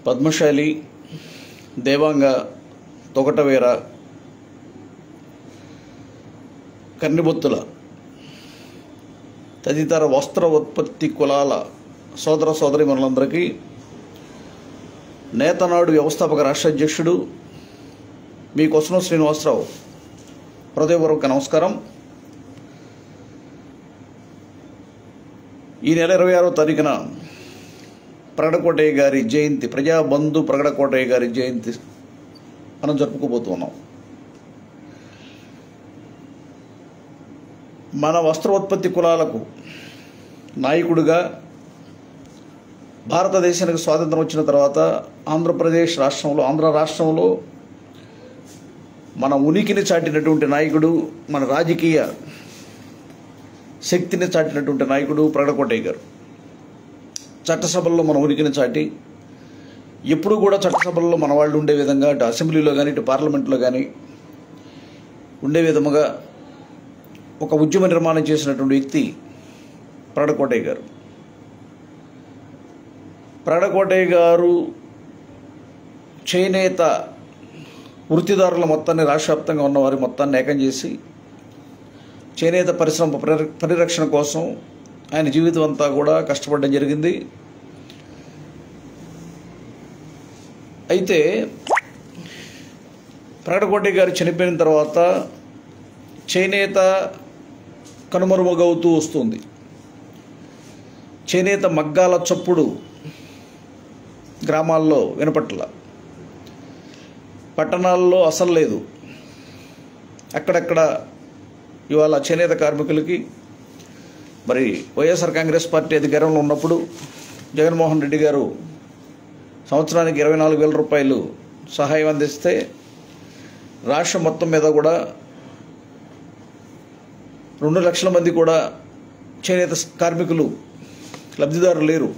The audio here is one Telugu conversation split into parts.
పద్మశాలి, దేవాంగ, తొగటవేర, కన్నిబొత్తుల తదితర వస్త్ర ఉత్పత్తి కులాల సోదర సోదరీమణులందరికీ నేతనాడు వ్యవస్థాపక రాష్ట్ర అధ్యక్షుడు మీ కొసన శ్రీనివాసరావు హృదయపూర్వక నమస్కారం. ఈ నెల 26వ తారీఖున ప్రగడకోటయ్య గారి జయంతి, ప్రజాబంధు ప్రగడకోటయ్య గారి జయంతి మనం జరుపుకోబోతున్నాం. మన వస్త్రోత్పత్తి కులాలకు నాయకుడిగా భారతదేశానికి స్వాతంత్రం వచ్చిన తర్వాత ఆంధ్ర రాష్ట్రంలో మన ఉనికిని చాటినటువంటి నాయకుడు, మన రాజకీయ శక్తిని చాటినటువంటి నాయకుడు ప్రగడకోటయ్య గారు. చట్టసభల్లో మన ఉనికిని చాటి ఎప్పుడు కూడా చట్టసభల్లో మన వాళ్ళు ఉండే విధంగా, అటు అసెంబ్లీలో కానీ ఇటు పార్లమెంట్లో కానీ ఉండే విధముగా ఒక ఉద్యమ నిర్మాణం చేసినటువంటి వ్యక్తి ప్రగడకోటయ్య గారు. ప్రగడకోటయ్య గారు చేనేత వృత్తిదారుల మొత్తాన్ని, రాష్ట్ర వ్యాప్తంగా ఉన్న వారి మొత్తాన్ని ఏకం చేసి చేనేత పరిశ్రమ పరిరక్షణ కోసం ఆయన జీవితం అంతా కూడా కష్టపడడం జరిగింది. అయితే ప్రగడకోటయ్య గారు చనిపోయిన తర్వాత చేనేత కనుమరుగవుతూ వస్తుంది. చేనేత మగ్గాల చప్పుడు గ్రామాల్లో వినపట్ల, పట్టణాల్లో అసలు లేదు. అక్కడక్కడ ఇవాళ చేనేత కార్మికులకి మరి వైఎస్ఆర్ కాంగ్రెస్ పార్టీ అధికారంలో ఉన్నప్పుడు జగన్మోహన్ రెడ్డి గారు సంవత్సరానికి 24,000 రూపాయలు సహాయం అందిస్తే రాష్ట్రం మొత్తం మీద కూడా 2 లక్షల మంది కూడా చేనేత కార్మికులు లబ్ధిదారులు లేరు.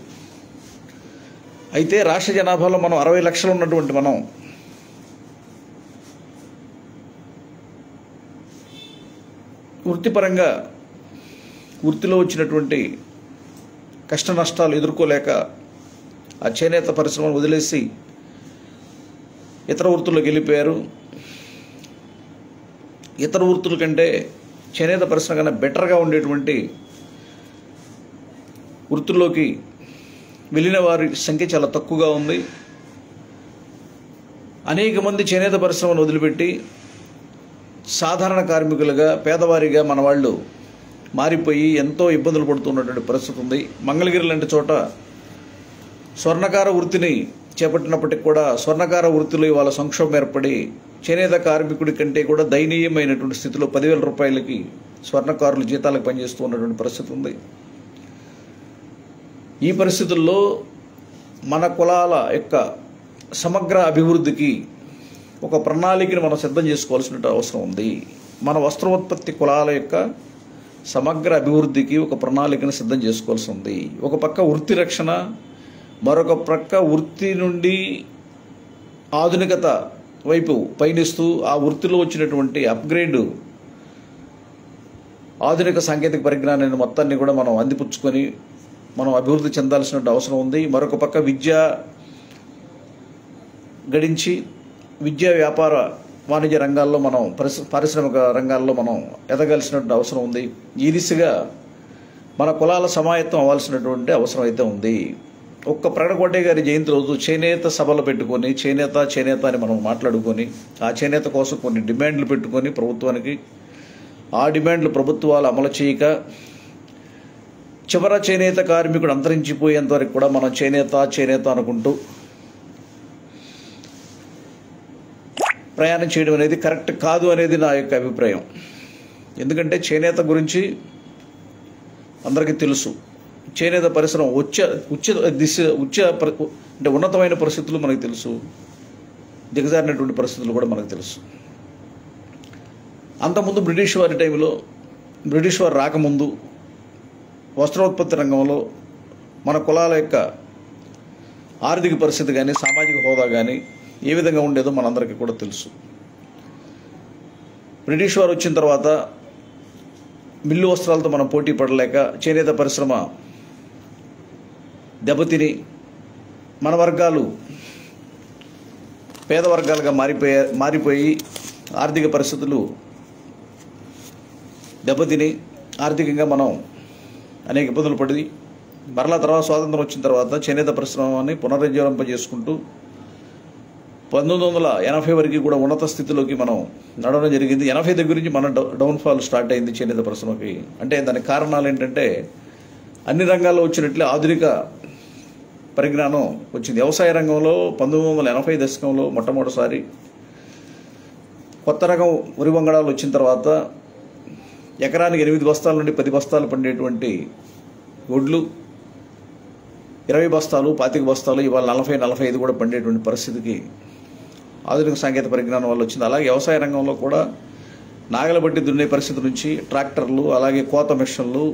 అయితే రాష్ట్ర జనాభాలో మనం 60 లక్షలు ఉన్నటువంటి మనం వృత్తిపరంగా వృత్తిలో వచ్చినటువంటి కష్ట నష్టాలు ఎదుర్కోలేక ఆ చేనేత పరిశ్రమను వదిలేసి ఇతర వృత్తుల్లోకి వెళ్ళిపోయారు. ఇతర వృత్తుల కంటే చేనేత పరిశ్రమ కన్నా బెటర్గా ఉండేటువంటి వృత్తుల్లోకి వెళ్ళిన వారి సంఖ్య చాలా తక్కువగా ఉంది. అనేక మంది చేనేత పరిశ్రమను వదిలిపెట్టి సాధారణ కార్మికులుగా, పేదవారిగా మన వాళ్ళు మారిపోయి ఎంతో ఇబ్బందులు పడుతున్నటువంటి పరిస్థితి ఉంది. మంగళగిరి లాంటి చోట స్వర్ణకార వృత్తిని చేపట్టినప్పటికి కూడా స్వర్ణకార వృత్తిలో ఇవాళ సంక్షోభం ఏర్పడి చేనేత కార్మికుడి కంటే కూడా దయనీయమైనటువంటి స్థితిలో 10,000 రూపాయలకి స్వర్ణకారులు జీతాలకు పనిచేస్తూ ఉన్నటువంటి పరిస్థితి ఉంది. ఈ పరిస్థితుల్లో మన కులాల యొక్క సమగ్ర అభివృద్ధికి ఒక ప్రణాళికను మనం సిద్ధం చేసుకోవాల్సిన అవసరం ఉంది. మన వస్త్రోత్పత్తి కులాల యొక్క సమగ్ర అభివృద్ధికి ఒక ప్రణాళికను సిద్ధం చేసుకోవాల్సి ఉంది. ఒక పక్క వృత్తి రక్షణ, మరొక పక్క వృత్తి నుండి ఆధునికత వైపు పయనిస్తూ ఆ వృత్తిలో వచ్చినటువంటి అప్గ్రేడ్ ఆధునిక సాంకేతిక పరిజ్ఞానాన్ని మొత్తాన్ని కూడా మనం అందిపుచ్చుకొని మనం అభివృద్ధి చెందాల్సిన అవసరం ఉంది. మరొక పక్క విద్య గడించి విద్యా, వ్యాపార, వాణిజ్య రంగాల్లో మనం పారిశ్రామిక రంగాల్లో మనం ఎదగాల్సినటువంటి అవసరం ఉంది. ఈ దిశగా మన కులాల సమాయత్తం అవ్వాల్సినటువంటి అవసరం అయితే ఉంది. ఒక్క ప్రగడకోటయ్య గారి జయంతి రోజు చేనేత సభలు పెట్టుకొని చేనేత అని మనం మాట్లాడుకొని ఆ చేనేత కోసం కొన్ని డిమాండ్లు పెట్టుకొని ప్రభుత్వానికి ఆ డిమాండ్లు ప్రభుత్వాలు అమలు చేయక చివర చేనేత కార్మికుడు అంతరించిపోయేంత వరకు కూడా మనం చేనేత అనుకుంటూ ప్రయాణం చేయడం అనేది కరెక్ట్ కాదు అనేది నా యొక్క అభిప్రాయం. ఎందుకంటే చేనేత గురించి అందరికీ తెలుసు. చేనేత పరిశ్రమ అంటే ఉన్నతమైన పరిస్థితులు మనకు తెలుసు, దిగజారినటువంటి పరిస్థితులు కూడా మనకు తెలుసు. అంతకుముందు బ్రిటిష్ వారి టైంలో, బ్రిటిష్ వారు రాకముందు వస్త్రోత్పత్తి రంగంలో మన కులాల యొక్క ఆర్థిక పరిస్థితి కానీ, సామాజిక హోదా కానీ ఏ విధంగా ఉండేదో మనందరికీ కూడా తెలుసు. బ్రిటిష్ వారు వచ్చిన తర్వాత మిల్లు వస్త్రాలతో మనం పోటీ పడలేక చేనేత పరిశ్రమ దెబ్బతిని మన వర్గాలు పేద వర్గాలుగా మారిపోయి ఆర్థిక పరిస్థితులు దెబ్బతిని ఆర్థికంగా మనం అనేక ఇబ్బందులు పడి మరలా తర్వాత స్వాతంత్రం వచ్చిన తర్వాత చేనేత పరిశ్రమని పునరుజ్జీవింపజేసుకుంటూ 1980 వరకు కూడా ఉన్నత స్థితిలోకి మనం నడవడం జరిగింది. 80 దగ్గర నుంచి మన డౌన్ఫాల్ స్టార్ట్ అయింది చేనేత పరిశ్రమకి. అంటే దానికి కారణాలు ఏంటంటే అన్ని రంగాల్లో వచ్చినట్లే ఆధునిక పరిజ్ఞానం వచ్చింది. వ్యవసాయ రంగంలో 1980 దశకంలో మొట్టమొదటిసారి కొత్త రకం వరి వంగడాలు వచ్చిన తర్వాత ఎకరానికి 8 బస్తాల నుండి 10 బస్తాలు పండేటువంటి వడ్లు 20 బస్తాలు 25 బస్తాలు ఇవాళ 40-45 కూడా పండేటువంటి పరిస్థితికి ఆధునిక సాంకేతిక పరిజ్ఞానం వల్ల వచ్చింది. అలాగే వ్యవసాయ రంగంలో కూడా నాగల బట్టి దున్నే పరిస్థితి నుంచి ట్రాక్టర్లు, అలాగే కోత మిషన్లు,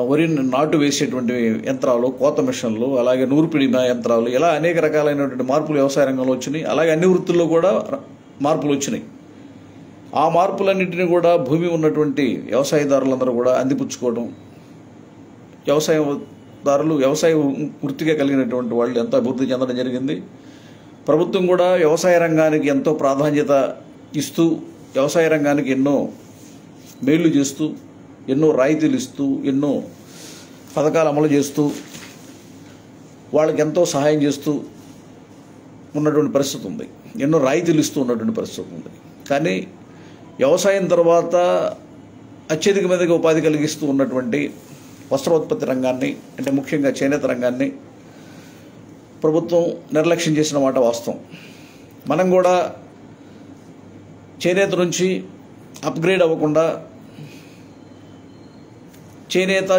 వరి నాటు వేసేటువంటి యంత్రాలు, కోత మిషన్లు, అలాగే నూర్పిడి యంత్రాలు, ఇలా అనేక రకాలైనటువంటి మార్పులు వ్యవసాయ రంగంలో వచ్చినాయి. అలాగే అన్ని వృత్తుల్లో కూడా మార్పులు వచ్చినాయి. ఆ మార్పులన్నింటినీ కూడా భూమి ఉన్నటువంటి వ్యవసాయదారులందరూ కూడా అందిపుచ్చుకోవడం, వ్యవసాయ వృత్తిగా కలిగినటువంటి వాళ్ళు ఎంతో అభివృద్ధి చెందడం జరిగింది. ప్రభుత్వం కూడా వ్యవసాయ రంగానికి ఎంతో ప్రాధాన్యత ఇస్తూ వ్యవసాయ రంగానికి ఎన్నో మేళ్లు చేస్తూ, ఎన్నో రాయితీలు ఇస్తూ, ఎన్నో పథకాలు అమలు చేస్తూ, వాళ్ళకి ఎంతో సహాయం చేస్తూ ఉన్నటువంటి పరిస్థితి ఉంది. ఎన్నో రాయితీలు ఇస్తూ ఉన్నటువంటి పరిస్థితి ఉంది. కానీ వ్యవసాయం తర్వాత అత్యధికమందికి ఉపాధి కలిగిస్తూ ఉన్నటువంటి వస్త్రోత్పత్తి రంగాన్ని, అంటే ముఖ్యంగా చేనేత రంగాన్ని ప్రభుత్వం నిర్లక్ష్యం చేసిన మాట వాస్తవం. మనం కూడా చేనేత నుంచి అప్గ్రేడ్ అవ్వకుండా చేనేత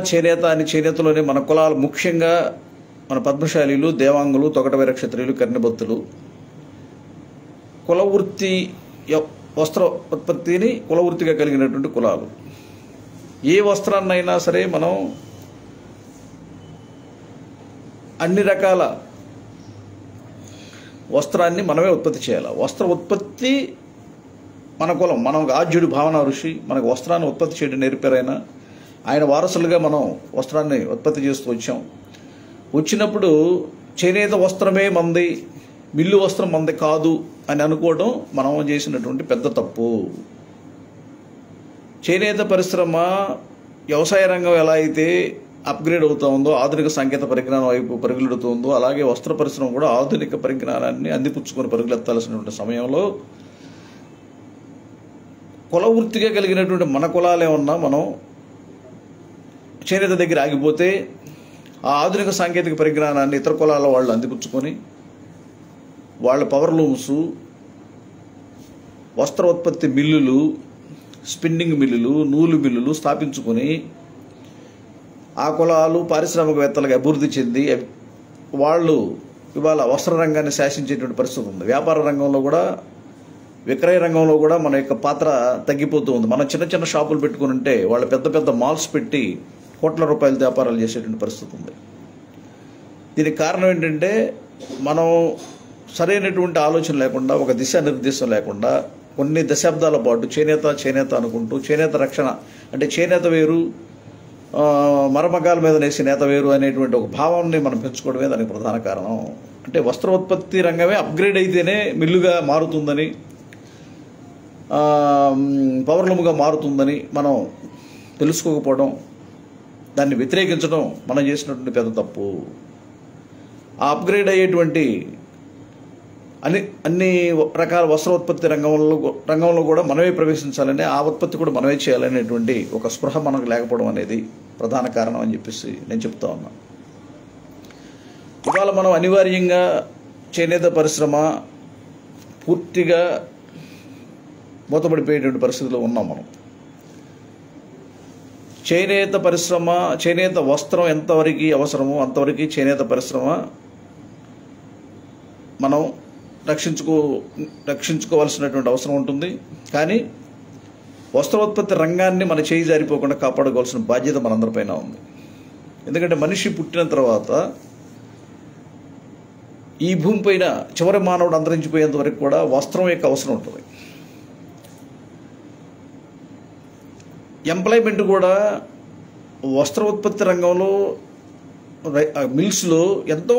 అని చేనేతలోనే మన కులాలు, ముఖ్యంగా మన పద్మశాలీలు, దేవాంగులు, తొగటవీర క్షత్రియులు, కర్ణిబత్తులు కులవృత్తి వస్త్ర ఉత్పత్తిని కులవృత్తిగా కలిగినటువంటి కులాలు. ఏ వస్త్రాన్నైనా సరే మనం అన్ని రకాల వస్త్రాన్ని మనమే ఉత్పత్తి చేయాలి. వస్త్ర ఉత్పత్తి మన కులం, మనం ఆద్యుడి భావన ఋషి మనకు వస్త్రాన్ని ఉత్పత్తి చేయడం నేర్పారైనా ఆయన వారసులుగా మనం వస్త్రాన్ని ఉత్పత్తి చేస్తూ వచ్చాం. వచ్చినప్పుడు చేనేత వస్త్రమే మంది, మిల్లు వస్త్రం మంది కాదు అని అనుకోవడం మనం చేసినటువంటి పెద్ద తప్పు. చేనేత పరిశ్రమ వ్యవసాయ రంగం ఎలా అయితే అప్గ్రేడ్ అవుతూ ఉందో, ఆధునిక సాంకేతిక పరిజ్ఞానం వైపు పరుగులెడుతుందో, అలాగే వస్త్ర పరిశ్రమ కూడా ఆధునిక పరిజ్ఞానాన్ని అందిపుచ్చుకొని పరుగులెత్తాల్సినటువంటి సమయంలో కుల వృత్తిగా కలిగినటువంటి మన కులాలే ఉన్నా మనం చేనేత దగ్గర ఆగిపోతే ఆ ఆధునిక సాంకేతిక పరిజ్ఞానాన్ని ఇతర కులాల వాళ్ళు అందిపుచ్చుకొని వాళ్ళ పవర్ లూమ్స్, వస్త్ర ఉత్పత్తి మిల్లులు, స్పిన్నింగ్ మిల్లులు, నూలు మిల్లులు స్థాపించుకొని ఆ కులాలు పారిశ్రామికవేత్తలుగా అభివృద్ధి చెంది వాళ్ళు ఇవాళ వస్త్ర రంగాన్ని శాసించేటువంటి పరిస్థితి ఉంది. వ్యాపార రంగంలో కూడా, విక్రయ రంగంలో కూడా మన యొక్క పాత్ర తగ్గిపోతూ ఉంది. మనం చిన్న చిన్న షాపులు పెట్టుకుని ఉంటే వాళ్ళు పెద్ద పెద్ద మాల్స్ పెట్టి కోట్ల రూపాయల వ్యాపారాలు చేసేటువంటి పరిస్థితి ఉంది. దీనికి కారణం ఏంటంటే మనం సరైనటువంటి ఆలోచన లేకుండా, ఒక దిశానిర్దేశం లేకుండా కొన్ని దశాబ్దాల పాటు చేనేత అనుకుంటూ చేనేత రక్షణ అంటే చేనేత వేరు, మరమగాల మీద నేసి నేత వేరు అనేటువంటి ఒక భావాన్ని మనం పెంచుకోవడమే దానికి ప్రధాన కారణం. అంటే వస్త్రోత్పత్తి రంగమే అప్గ్రేడ్ అయితేనే మిల్లుగా మారుతుందని, పవర్లూమ్గా మారుతుందని మనం తెలుసుకోకపోవడం, దాన్ని వ్యతిరేకించడం మనం చేసినటువంటి పెద్ద తప్పు. ఆ అప్గ్రేడ్ అయ్యేటువంటి అన్ని రకాల వస్త్రోత్పత్తి రంగంలో కూడా మనమే ప్రవేశించాలని, ఆ ఉత్పత్తి కూడా మనమే చేయాలనేటువంటి ఒక స్పృహ మనకు లేకపోవడం అనేది ప్రధాన కారణం అని చెప్పేసి నేను చెప్తా ఉన్నా. ఇవాళ మనం అనివార్యంగా చేనేత పరిశ్రమ పూర్తిగా మూతపడిపోయేటువంటి పరిస్థితిలో ఉన్నాం. మనం చేనేత వస్త్రం ఎంతవరకు అవసరమో అంతవరకు చేనేత పరిశ్రమ మనం రక్షించుకోవాల్సినటువంటి అవసరం ఉంటుంది. కానీ వస్త్రోత్పత్తి రంగాన్ని మన చేయి జారిపోకుండా కాపాడుకోవాల్సిన బాధ్యత మనందరిపైన ఉంది. ఎందుకంటే మనిషి పుట్టిన తర్వాత ఈ భూమిపైన చివరి మానవుడు అంతరించిపోయేంత వరకు కూడా వస్త్రం యొక్క అవసరం ఉంటుంది. ఎంప్లాయ్మెంట్ కూడా వస్త్ర ఉత్పత్తి రంగంలో మిల్స్లో ఎంతో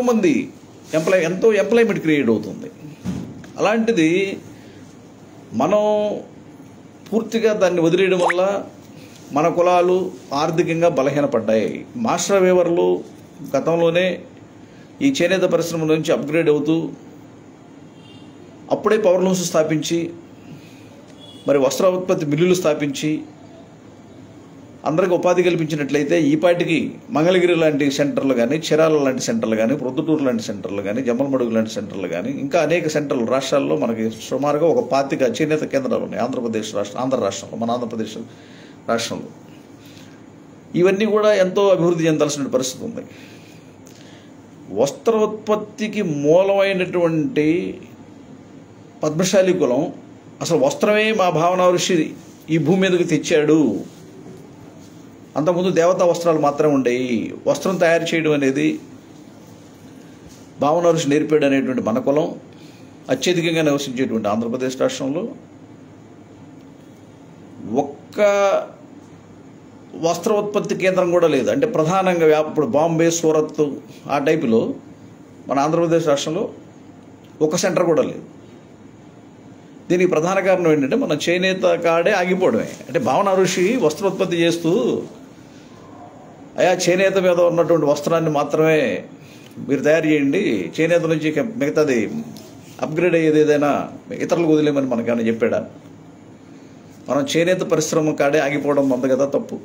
ఎంప్లాయ్మెంట్ క్రియేట్ అవుతుంది. అలాంటిది మనం పూర్తిగా దాన్ని వదిలేయడం వల్ల మన కులాలు ఆర్థికంగా బలహీనపడ్డాయి. మాస్టర్ వీవర్లు గతంలోనే ఈ చేనేత పరిశ్రమ నుంచి అప్గ్రేడ్ అవుతూ అప్పుడే పవర్ లూమ్స్ స్థాపించి మరి వస్త్ర ఉత్పత్తి మిల్లులు స్థాపించి అందరికి ఉపాధి కల్పించినట్లయితే ఈపాటికి మంగళగిరి లాంటి సెంటర్లు కానీ, చీరాల లాంటి సెంటర్లు కానీ, ప్రొద్దుటూరు లాంటి సెంటర్లు కానీ, జమ్మలమడుగు లాంటి సెంటర్లు కానీ, ఇంకా అనేక సెంటర్లు రాష్ట్రాల్లో మనకి సుమారుగా ఒక 25 చేనేత కేంద్రాలు ఉన్నాయి. ఆంధ్ర రాష్ట్రంలో, మన ఆంధ్రప్రదేశ్ రాష్ట్రంలో ఇవన్నీ కూడా ఎంతో అభివృద్ధి చెందాల్సిన పరిస్థితి ఉంది. వస్త్ర ఉత్పత్తికి మూలమైనటువంటి పద్మశాలి కులం అసలు వస్త్రమే మా భావన ఋషి ఈ భూమి మీదకి తెచ్చాడు. అంతకుముందు దేవతా వస్త్రాలు మాత్రమే ఉండేవి. వస్త్రం తయారు చేయడం అనేది భావన ఋషి నేర్పాడు అనేటువంటి మన కులం అత్యధికంగా నివసించేటువంటి ఆంధ్రప్రదేశ్ రాష్ట్రంలో ఒక్క వస్త్ర ఉత్పత్తి కేంద్రం కూడా లేదు. అంటే ప్రధానంగా ఇప్పుడు బాంబే, సూరత్ ఆ టైపులో మన ఆంధ్రప్రదేశ్ రాష్ట్రంలో ఒక సెంటర్ కూడా లేదు. దీనికి ప్రధాన కారణం ఏంటంటే మన చేనేత కాడే ఆగిపోవడమే. అంటే భావన ఋషి వస్త్రోత్పత్తి చేస్తూ చేనేత మీద ఉన్నటువంటి వస్త్రాన్ని మాత్రమే మీరు తయారు చేయండి, చేనేత నుంచి మిగతాది అప్గ్రేడ్ అయ్యేది ఏదైనా ఇతరులకు వదిలేమని మనకేమైనా చెప్పాడా? మనం చేనేత పరిశ్రమ కాడే ఆగిపోవడం అంత కదా తప్పు.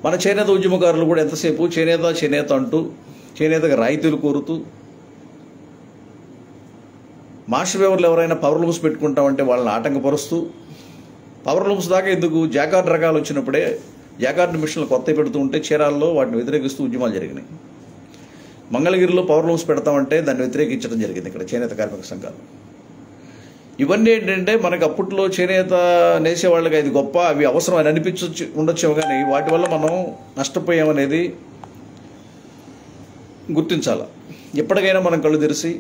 మన చేనేత ఉద్యమకారులు కూడా ఎంతసేపు చేనేత అంటూ చేనేతకు రాయితీలు కోరుతూ మాస్టర్ వీవర్లు ఎవరైనా పవర్ లూమ్స్ పెట్టుకుంటామంటే వాళ్ళని ఆటంకపరుస్తూ పవర్ లూమ్స్ దాకా ఎందుకు జాకార్డ్ రకాలు వచ్చినప్పుడే జాకార్డ్ మిషన్లు కొత్త పెడుతూ ఉంటే చీరాల్లో వాటిని వ్యతిరేకిస్తూ ఉద్యమాలు జరిగినాయి. మంగళగిరిలో పవర్ లూమ్స్ పెడతామంటే దాన్ని వ్యతిరేకించడం జరిగింది ఇక్కడ చేనేత కార్మిక సంఘాలు. ఇవన్నీ ఏంటంటే మనకు అప్పట్లో చేనేత నేసే వాళ్ళకి అది గొప్ప, అవి అవసరం అని ఉండొచ్చేమో కానీ వాటి వల్ల మనం నష్టపోయామనేది గుర్తించాలి. ఎప్పటికైనా మనం కళ్ళు తెరిచి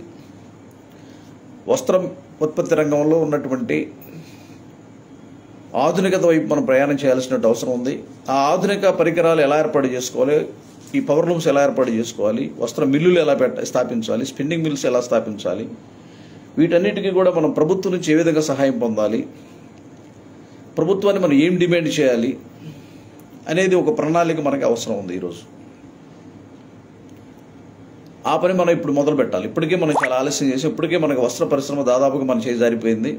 వస్త్రం ఉత్పత్తి రంగంలో ఉన్నటువంటి ఆధునికత వైపు మనం ప్రయాణం చేయాల్సిన అవసరం ఉంది. ఆ ఆధునిక పరికరాలు ఎలా ఏర్పాటు చేసుకోవాలి, ఈ పవర్ లూమ్స్ ఎలా ఏర్పాటు చేసుకోవాలి, వస్త్ర మిల్లులు ఎలా స్థాపించాలి, స్పిన్నింగ్ మిల్స్ ఎలా స్థాపించాలి, వీటన్నిటికీ కూడా మనం ప్రభుత్వం నుంచి ఏ విధంగా సహాయం పొందాలి, ప్రభుత్వాన్ని మనం ఏం డిమాండ్ చేయాలి అనేది ఒక ప్రణాళిక మనకి అవసరం ఉంది. ఈరోజు ఆ పని మనం ఇప్పుడు మొదలు పెట్టాలి. ఇప్పటికే మనం చాలా ఆలస్యం చేసి ఇప్పటికే మనకి వస్త్ర పరిశ్రమ దాదాపుగా మన చేయి జారిపోయింది.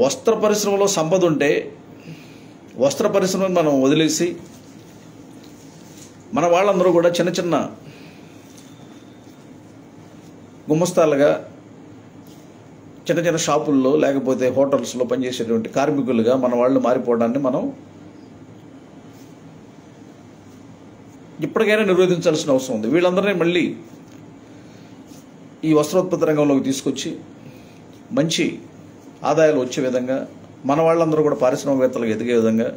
వస్త్ర పరిశ్రమలో సంపద ఉంటే వస్త్ర పరిశ్రమను మనం వదిలేసి మన వాళ్ళందరూ కూడా చిన్న చిన్న గుమస్తాలుగా చిన్న చిన్న షాపుల్లో లేకపోతే హోటల్స్లో పనిచేసేటువంటి కార్మికులుగా మన వాళ్ళు మారిపోవడాన్ని మనం ఇప్పటికైనా నిరోధించాల్సిన అవసరం ఉంది. వీళ్ళందరినీ మళ్ళీ ఈ వస్త్రోత్పత్తి రంగంలోకి తీసుకొచ్చి మంచి ఆదాయాలు వచ్చే విధంగా మన వాళ్ళందరూ కూడా పారిశ్రామికవేత్తలకు ఎదిగే విధంగా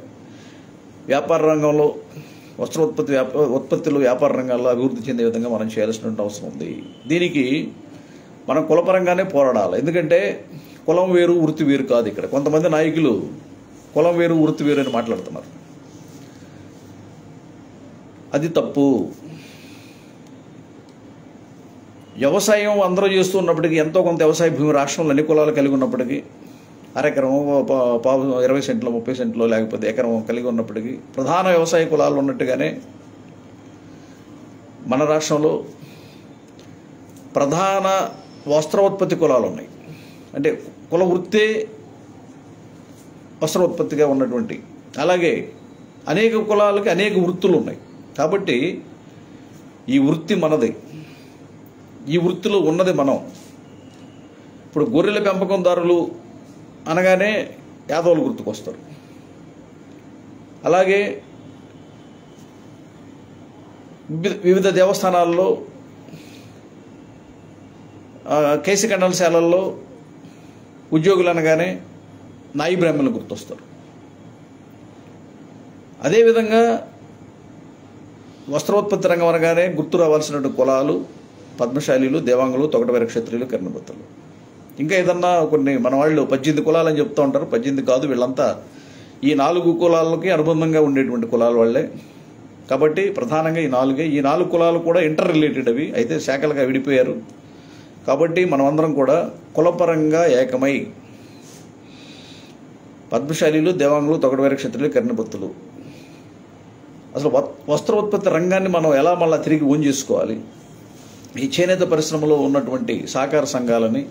వ్యాపార రంగంలో ఉత్పత్తులు వ్యాపార రంగాల్లో అభివృద్ధి చెందే విధంగా మనం చేయాల్సినటువంటి అవసరం ఉంది. దీనికి మనం కులపరంగానే పోరాడాలి. ఎందుకంటే కులం వేరు వృత్తి వేరు కాదు. ఇక్కడ కొంతమంది నాయకులు కులం వేరు వృత్తి వేరు అని మాట్లాడుతున్నారు. అది తప్పు. వ్యవసాయం అందరూ చేస్తూ ఉన్నప్పటికీ ఎంతో కొంత వ్యవసాయ భూమి రాష్ట్రంలో అన్ని కులాలు కలిగి ఉన్నప్పటికీ అరెకరం 20 సెంట్లు 30 సెంట్లు లేకపోతే ఎకరం కలిగి ఉన్నప్పటికీ ప్రధాన వ్యవసాయ కులాలు ఉన్నట్టుగానే మన రాష్ట్రంలో ప్రధాన వస్త్రోత్పత్తి కులాలు ఉన్నాయి. అంటే కుల వృత్తే వస్త్రోత్పత్తిగా ఉన్నటువంటి, అలాగే అనేక కులాలకి అనేక వృత్తులు ఉన్నాయి. కాబట్టి ఈ వృత్తి మనది, ఈ వృత్తిలో ఉన్నది మనం. ఇప్పుడు గొర్రెల పెంపకందారులు అనగానే యాదవులు గుర్తుకొస్తారు. అలాగే వివిధ దేవస్థానాల్లో కేశఖండనశాలల్లో ఉద్యోగులు అనగానే నాయి బ్రాహ్మణులు గుర్తొస్తారు. అదేవిధంగా వస్త్రోత్పత్తి రంగం అనగానే గుర్తు రావాల్సినటువంటి కులాలు పద్మశాలీలు, దేవాంగులు, తొగటవీర క్షత్రియులు, కర్ణభర్తలు. ఇంకా ఏదన్నా కొన్ని మన వాళ్ళు 18 కులాలని చెప్తూ ఉంటారు. 18 కాదు, వీళ్ళంతా ఈ 4 కులాలకి అనుబంధంగా ఉండేటువంటి కులాల వాళ్ళే. కాబట్టి ప్రధానంగా ఈ 4 ఈ 4 కులాలు కూడా ఇంటర్ రిలేటెడ్ అవి, అయితే శాఖలుగా విడిపోయారు. కాబట్టి మనమందరం కూడా కులపరంగా ఏకమై పద్మశాలీలు, దేవాంగులు, తొగడవేర క్షత్రులు, కర్ణభక్తులు అసలు వస్త్రోత్పత్తి రంగాన్ని మనం ఎలా మళ్ళీ తిరిగి ఓన్ చేసుకోవాలి, ఈ చేనేత పరిశ్రమలో ఉన్నటువంటి సహకార సంఘాలని,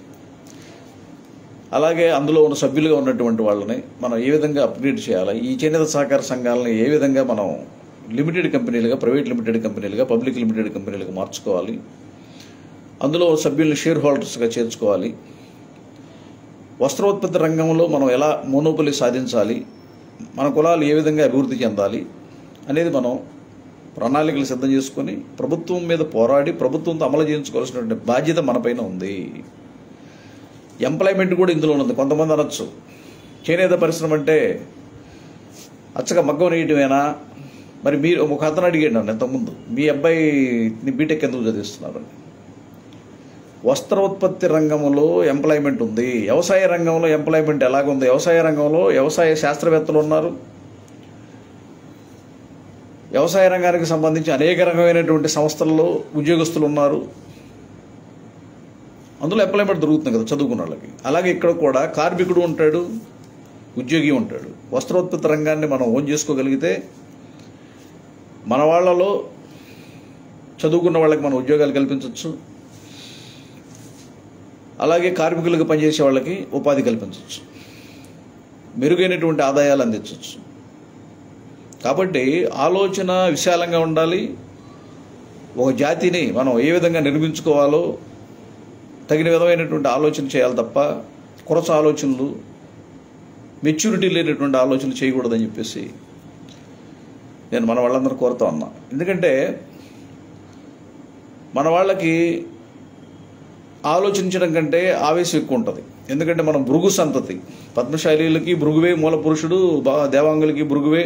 అలాగే అందులో ఉన్న సభ్యులుగా ఉన్నటువంటి వాళ్ళని మనం ఏ విధంగా అప్గ్రేడ్ చేయాలి, ఈ చేనేత సహకార సంఘాలని ఏ విధంగా మనం లిమిటెడ్ కంపెనీలుగా, ప్రైవేట్ లిమిటెడ్ కంపెనీలుగా, పబ్లిక్ లిమిటెడ్ కంపెనీలుగా మార్చుకోవాలి, అందులో సభ్యుల్ని షేర్ హోల్డర్స్గా చేర్చుకోవాలి, వస్త్రోత్పత్తి రంగంలో మనం ఎలా మోనోపలి సాధించాలి, మన కులాలు ఏ విధంగా అభివృద్ధి చెందాలి అనేది మనం ప్రణాళికలు సిద్ధం చేసుకొని ప్రభుత్వం మీద పోరాడి ప్రభుత్వంతో అమలు చేయించుకోవాల్సినటువంటి బాధ్యత మనపైన ఉంది. ఎంప్లాయ్మెంట్ కూడా ఇందులో ఉంది. కొంతమంది అనొచ్చు, చేనేత పరిశ్రమ అంటే అచ్చగా మగ్గం నేయటమేనా? మరి మీరు ఒక అతను అడిగాడు నన్ను ఇంతకుముందు, మీ అబ్బాయిని బీటెక్ ఎందుకు చదివిస్తున్నారు? వస్త్రోత్పత్తి రంగంలో ఎంప్లాయ్మెంట్ ఉంది. వ్యవసాయ రంగంలో ఎంప్లాయ్మెంట్ ఎలాగుంది? వ్యవసాయ రంగంలో వ్యవసాయ శాస్త్రవేత్తలు ఉన్నారు, వ్యవసాయ రంగానికి సంబంధించి అనేక రకమైనటువంటి సంస్థల్లో ఉద్యోగస్తులు ఉన్నారు, అందులో ఎంప్లాయ్మెంట్ దొరుకుతుంది కదా చదువుకున్న వాళ్ళకి. అలాగే ఇక్కడ కూడా కార్మికుడు ఉంటాడు, ఉద్యోగి ఉంటాడు. వస్త్రోత్పత్తి రంగాన్ని మనం ఓన్ చేసుకోగలిగితే మన వాళ్ళలో చదువుకున్న వాళ్ళకి మనం ఉద్యోగాలు కల్పించవచ్చు, అలాగే కార్మికులకు పనిచేసే వాళ్ళకి ఉపాధి కల్పించవచ్చు, మెరుగైనటువంటి ఆదాయాలు అందించవచ్చు. కాబట్టి ఆలోచన విశాలంగా ఉండాలి. ఒక జాతిని మనం ఏ విధంగా నిర్మించుకోవాలో తగిన విధమైనటువంటి ఆలోచన చేయాలి తప్ప కొరస ఆలోచనలు, మెచ్యూరిటీ లేనటువంటి ఆలోచనలు చేయకూడదని చెప్పేసి నేను మన వాళ్ళందరూ కోరుతా ఉన్నా. ఎందుకంటే మన వాళ్ళకి ఆలోచించడం కంటే ఆవేశం ఎక్కువ ఉంటుంది. ఎందుకంటే మనం భృగు సంతతి, పద్మశాలీలకి భృగువే మూల పురుషుడు, దేవాంగులకి భృగువే.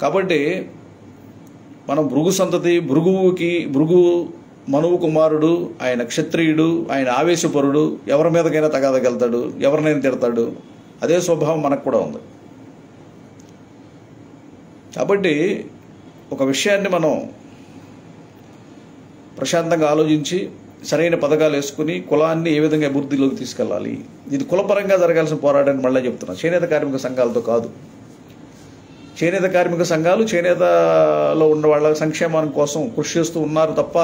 కాబట్టి మనం భృగు సంతతి, భృగు మనువు కుమారుడు, ఆయన క్షత్రియుడు, ఆయన ఆవేశపరుడు, ఎవరి మీదకైనా తగాదగలుగుతాడు, ఎవరినైనా తిడతాడు. అదే స్వభావం మనకు కూడా ఉంది. కాబట్టి ఒక విషయాన్ని మనం ప్రశాంతంగా ఆలోచించి సరైన పథకాలు వేసుకుని కులాన్ని ఏ విధంగా అభివృద్ధిలోకి తీసుకెళ్ళాలి, ఇది కులపరంగా జరగాల్సిన పోరాటాన్ని మళ్ళీ చెప్తున్నా, చేనేత కార్మిక సంఘాలతో కాదు. చేనేత కార్మిక సంఘాలు చేనేతలో ఉన్న వాళ్ళ సంక్షేమం కోసం కృషి చేస్తూ ఉన్నారు తప్ప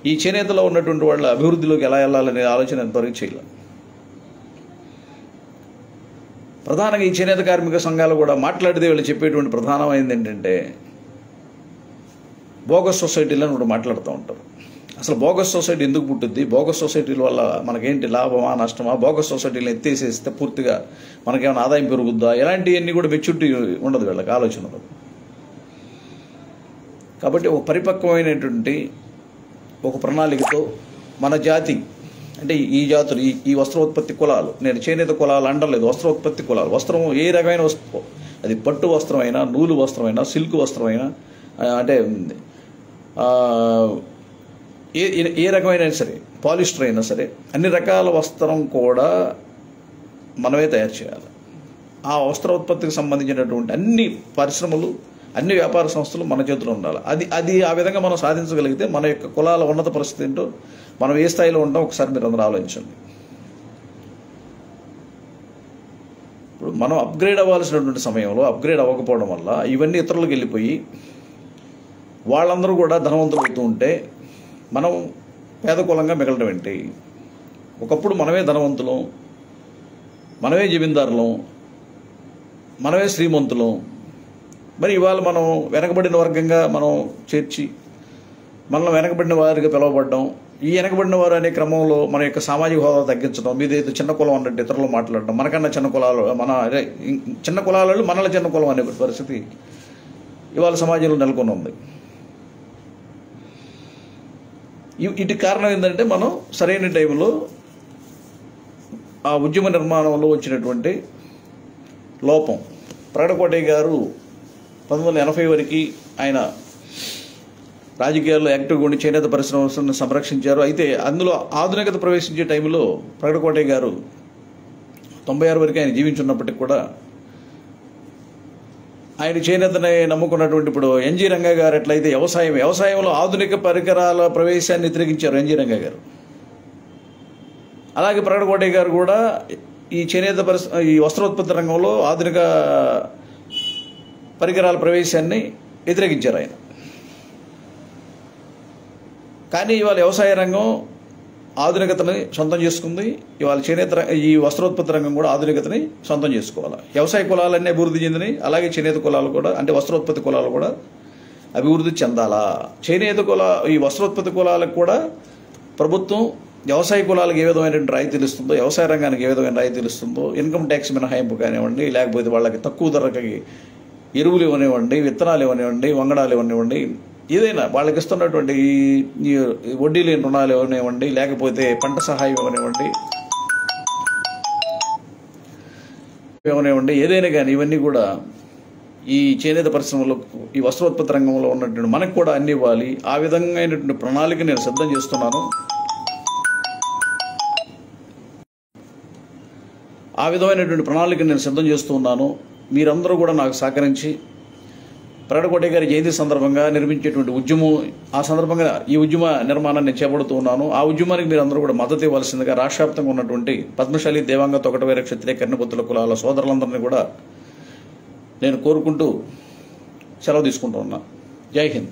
ఈ చేనేతలో ఉన్నటువంటి వాళ్ళ అభివృద్ధిలోకి ఎలా వెళ్ళాలనే ఆలోచన ఎంతవరకు చేయాలి. ప్రధానంగా ఈ చేనేత కార్మిక సంఘాలు కూడా మాట్లాడితే వీళ్ళు చెప్పేటువంటి ప్రధానమైనది ఏంటంటే బోగస్ సొసైటీలను కూడా మాట్లాడుతూ ఉంటారు. అసలు బోగస్ సొసైటీ ఎందుకు పుట్టుద్ది, బోగస్ సొసైటీల వల్ల మనకేంటి లాభమా నష్టమా, బోగస్ సొసైటీలను ఎత్తేసేస్తే పూర్తిగా మనకేమైనా ఆదాయం పెరుగుద్దా, ఇలాంటివన్నీ కూడా మెచ్యూరిటీ ఉండదు వీళ్ళకి, ఆలోచన ఉండదు. కాబట్టి ఒక పరిపక్వమైనటువంటి ఒక ప్రణాళికతో మన జాతి అంటే ఈ జాతులు, ఈ వస్త్రోత్పత్తి కులాలు, నేను చేనేత కులాలు అంటలేదు, వస్త్రోత్పత్తి కులాలు, వస్త్రం ఏ రకమైన వస్త్రం, అది పట్టు వస్త్రమైనా, నూలు వస్త్రమైనా, సిల్క్ వస్త్రమైనా, అంటే ఏ రకమైన సరే, పాలిస్టర్ అయినా సరే, అన్ని రకాల వస్త్రం కూడా మనమే తయారు చేయాలి. ఆ వస్త్రోత్పత్తికి సంబంధించినటువంటి అన్ని పరిశ్రమలు, అన్ని వ్యాపార సంస్థలు మన చేతిలో ఉండాలి. అది ఆ విధంగా మనం సాధించగలిగితే మన యొక్క కులాల ఉన్నత పరిస్థితి ఏంటో, మనం ఏ స్థాయిలో ఉంటాం ఒకసారి మీరు అందరూ ఆలోచించండి. ఇప్పుడు మనం అప్గ్రేడ్ అవ్వాల్సినటువంటి సమయంలో అప్గ్రేడ్ అవ్వకపోవడం వల్ల ఇవన్నీ ఇతరులకు వెళ్ళిపోయి వాళ్ళందరూ కూడా ధనవంతులు అవుతూ ఉంటే మనం పేద కులంగా మిగలడం ఏంటి? ఒకప్పుడు మనమే ధనవంతులం, మనమే జమీందారులం, మనమే శ్రీమంతులం. మరి ఇవాళ మనం వెనకబడిన వర్గంగా మనం చేర్చి మనం వెనకబడిన వారిగా పిలువబడ్డాం. ఈ వెనకబడిన వారు అనే క్రమంలో మన యొక్క సామాజిక హోదా తగ్గించడం, మీదైతే చిన్న కులం అన్నట్టు ఇతరులు మాట్లాడడం, మనకన్నా చిన్న కులాలు, చిన్న కులాలలో మనల చిన్న కులం అనే పరిస్థితి ఇవాళ సమాజంలో నెలకొని ఉంది. ఇటు కారణం ఏంటంటే మనం సరైన టైంలో ఆ ఉద్యమ నిర్మాణంలో వచ్చినటువంటి లోపం. ప్రగడకోటయ్య గారు 1980 వరకు ఆయన రాజకీయాల్లో యాక్టివ్గా ఉండి చేనేత పరిశ్రమను సంరక్షించారు. అయితే అందులో ఆధునికత ప్రవేశించే టైంలో ప్రగడకోటయ్య గారు 96 వరకు ఆయన జీవించున్నప్పటికీ కూడా ఆయన చేనేతని నమ్ముకున్నటువంటి ఇప్పుడు ఎన్జీ రంగా గారు ఎట్లయితే వ్యవసాయంలో ఆధునిక పరికరాల ప్రవేశాన్ని వ్యతిరేకించారు ఎన్జీ రంగా గారు, అలాగే ప్రగడకోటయ్య గారు కూడా ఈ చేనేత ఈ వస్త్రోత్పత్తి రంగంలో ఆధునిక పరికరాల ప్రవేశాన్ని వ్యతిరేకించారు ఆయన. కానీ ఇవాళ వ్యవసాయ రంగం ఆధునికతని సొంతం చేసుకుంది. ఇవాళ చేనేత ఈ వస్త్రోత్పత్తి రంగం కూడా ఆధునికతని సొంతం చేసుకోవాలి. వ్యవసాయ కులాలన్నీ అభివృద్ధి చెందినాయి, అలాగే చేనేత కులాలు కూడా అంటే వస్త్రోత్పత్తి కులాలు కూడా అభివృద్ధి చెందాలా. ఈ వస్త్రోత్పత్తి కులాలకు కూడా ప్రభుత్వం వ్యవసాయ కులాలకు ఏ విధమైనటువంటి రాయితీలు ఇస్తుందో, వ్యవసాయ రంగానికి ఏ విధమైన రాయితీలు ఇస్తుందో, ఇన్కమ్ ట్యాక్స్ మినహాయింపు కానివ్వండి, లేకపోతే వాళ్ళకి తక్కువ ధరకి ఎరువులు ఇవ్వనివ్వండి, విత్తనాలు ఇవ్వనివ్వండి, వంగడాలు ఇవ్వనివ్వండి, ఏదైనా వాళ్ళకి ఇస్తున్నటువంటి ఈ వడ్డీ లేని రుణాలు ఇవ్వనివ్వండి, లేకపోతే పంట సహాయం ఇవ్వనివ్వండి, ఏదైనా కానీ ఇవన్నీ కూడా ఈ చేనేత పరిశ్రమలో ఈ వస్త్రోత్పత్తి రంగంలో ఉన్నటువంటి మనకు కూడా అన్ని ఇవ్వాలి. ఆ విధమైనటువంటి ప్రణాళిక నేను సిద్ధం చేస్తున్నాను. మీరందరూ కూడా నాకు సహకరించి ప్రగడకోటయ్య గారి జయంతి సందర్భంగా నిర్మించేటువంటి ఉద్యమం, ఆ సందర్భంగా ఈ ఉద్యమ నిర్మాణాన్ని చేపడుతూ ఉన్నాను. ఆ ఉద్యమానికి మీరందరూ కూడా మద్దతు ఇవ్వాల్సిందిగా రాష్ట్ర వ్యాప్తంగా ఉన్నటువంటి పద్మశాలి, దేవాంగ, తొగటవీర, క్షత్రియ, కర్ణపొత్తుల కులాల సోదరులందరినీ కూడా నేను కోరుకుంటూ సెలవు తీసుకుంటూ ఉన్నా. జై హింద్.